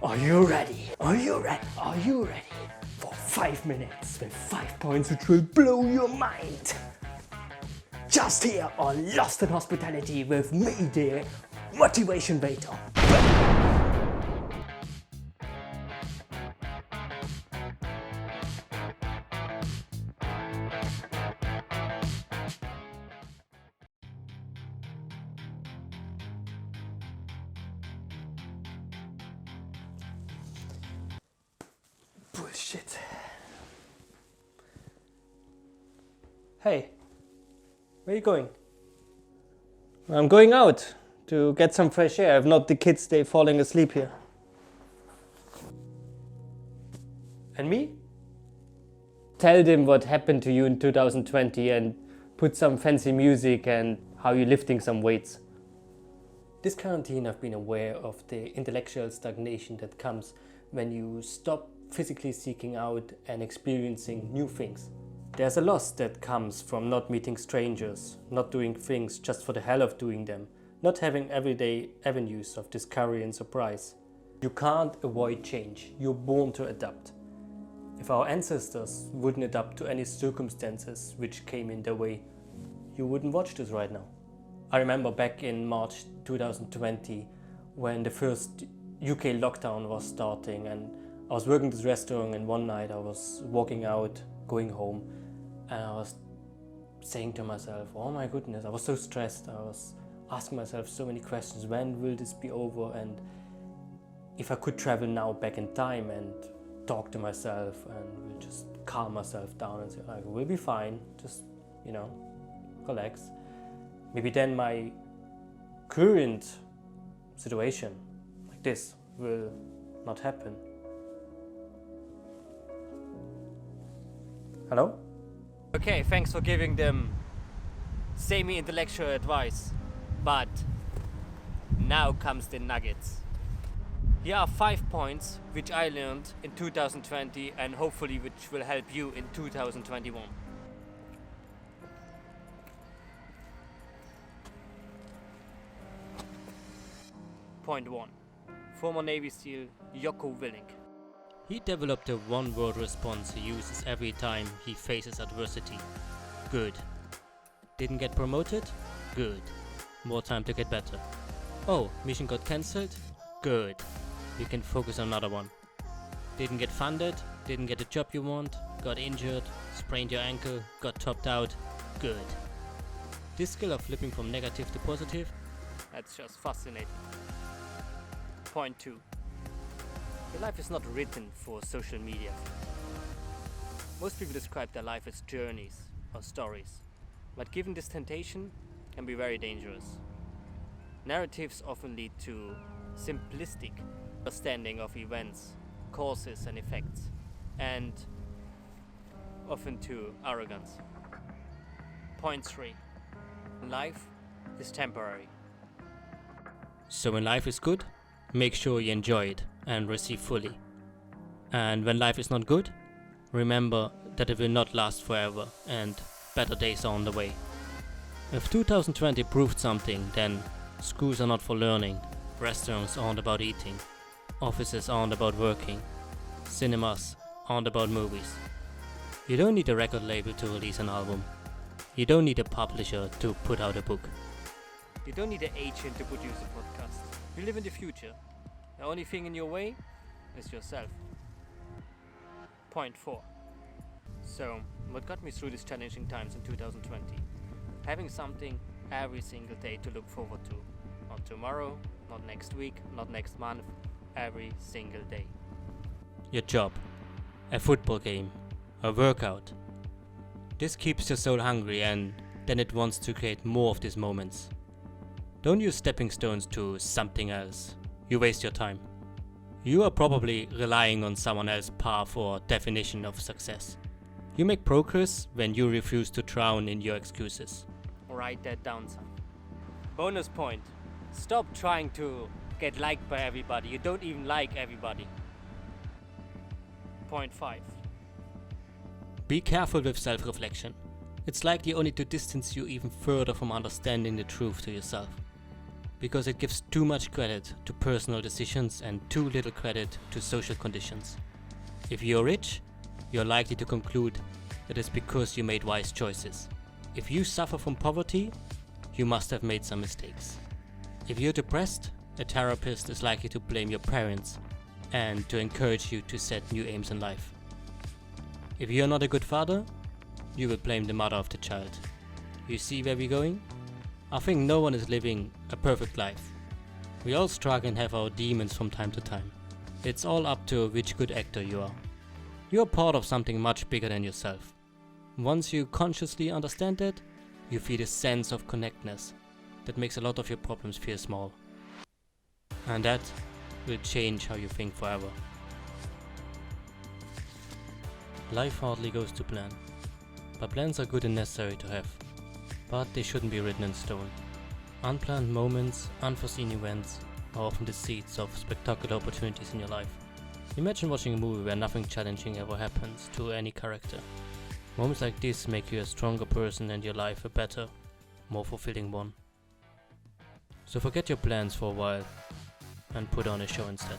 Are you ready? Are you ready? Are you ready for 5 minutes with 5 points which will blow your mind? Just here on Lost in Hospitality with me, the Motivationwaiter. Bullshit. Hey, where are you going? I'm going out to get some fresh air. If not, the kids stay falling asleep here. And me? Tell them what happened to you in 2020 and put some fancy music and how you're lifting some weights. This quarantine, I've been aware of the intellectual stagnation that comes when you stop physically seeking out and experiencing new things. There's a loss that comes from not meeting strangers, not doing things just for the hell of doing them, not having everyday avenues of discovery and surprise. You can't avoid change, you're born to adapt. If our ancestors wouldn't adapt to any circumstances which came in their way, you wouldn't watch this right now. I remember back in March 2020 when the first UK lockdown was starting, and I was working this restaurant, and one night I was walking out, going home, and I was saying to myself, oh my goodness, I was so stressed. I was asking myself so many questions. When will this be over? And if I could travel now back in time and talk to myself and just calm myself down and say, like, we'll be fine, just, relax. Maybe then my current situation like this will not happen. Hello? Okay, thanks for giving them semi-intellectual advice, but now comes the nuggets. Here are 5 points which I learned in 2020 and hopefully which will help you in 2021. Point 1. Former Navy SEAL Jocko Willink. He developed a one-word response he uses every time he faces adversity. Good. Didn't get promoted? Good. More time to get better. Oh, mission got cancelled? Good. You can focus on another one. Didn't get funded? Didn't get the job you want? Got injured? Sprained your ankle? Got topped out? Good. This skill of flipping from negative to positive? That's just fascinating. Point 2. Your life is not written for social media. Most people describe their life as journeys or stories, but given this temptation, can be very dangerous. Narratives often lead to simplistic understanding of events, causes and effects, and often to arrogance. Point 3. Life is temporary. So when life is good, make sure you enjoy it and receive fully. And when life is not good, remember that it will not last forever and better days are on the way. If 2020 proved something, then schools are not for learning, restaurants aren't about eating, offices aren't about working, cinemas aren't about movies. You don't need a record label to release an album. You don't need a publisher to put out a book. You don't need an agent to produce a podcast. You live in the future. The only thing in your way is yourself. Point 4. So, what got me through these challenging times in 2020? Having something every single day to look forward to. Not tomorrow, not next week, not next month, every single day. Your job, a football game, a workout. This keeps your soul hungry and then it wants to create more of these moments. Don't use stepping stones to something else. You waste your time. You are probably relying on someone else's path or definition of success. You make progress when you refuse to drown in your excuses. Write that down, son. Bonus point. Stop trying to get liked by everybody. You don't even like everybody. Point 5. Be careful with self-reflection. It's likely only to distance you even further from understanding the truth to yourself. because it gives too much credit to personal decisions and too little credit to social conditions. If you're rich, you're likely to conclude that it's because you made wise choices. If you suffer from poverty, you must have made some mistakes. If you're depressed, a therapist is likely to blame your parents and to encourage you to set new aims in life. If you're not a good father, you will blame the mother of the child. You see where we're going? I think no one is living a perfect life. We all struggle and have our demons from time to time. It's all up to which good actor you are. You're part of something much bigger than yourself. Once you consciously understand that, you feel a sense of connectedness that makes a lot of your problems feel small. And that will change how you think forever. Life hardly goes to plan, but plans are good and necessary to have. But they shouldn't be written in stone. Unplanned moments, unforeseen events are often the seeds of spectacular opportunities in your life. Imagine watching a movie where nothing challenging ever happens to any character. Moments like this make you a stronger person and your life a better, more fulfilling one. So forget your plans for a while and put on a show instead.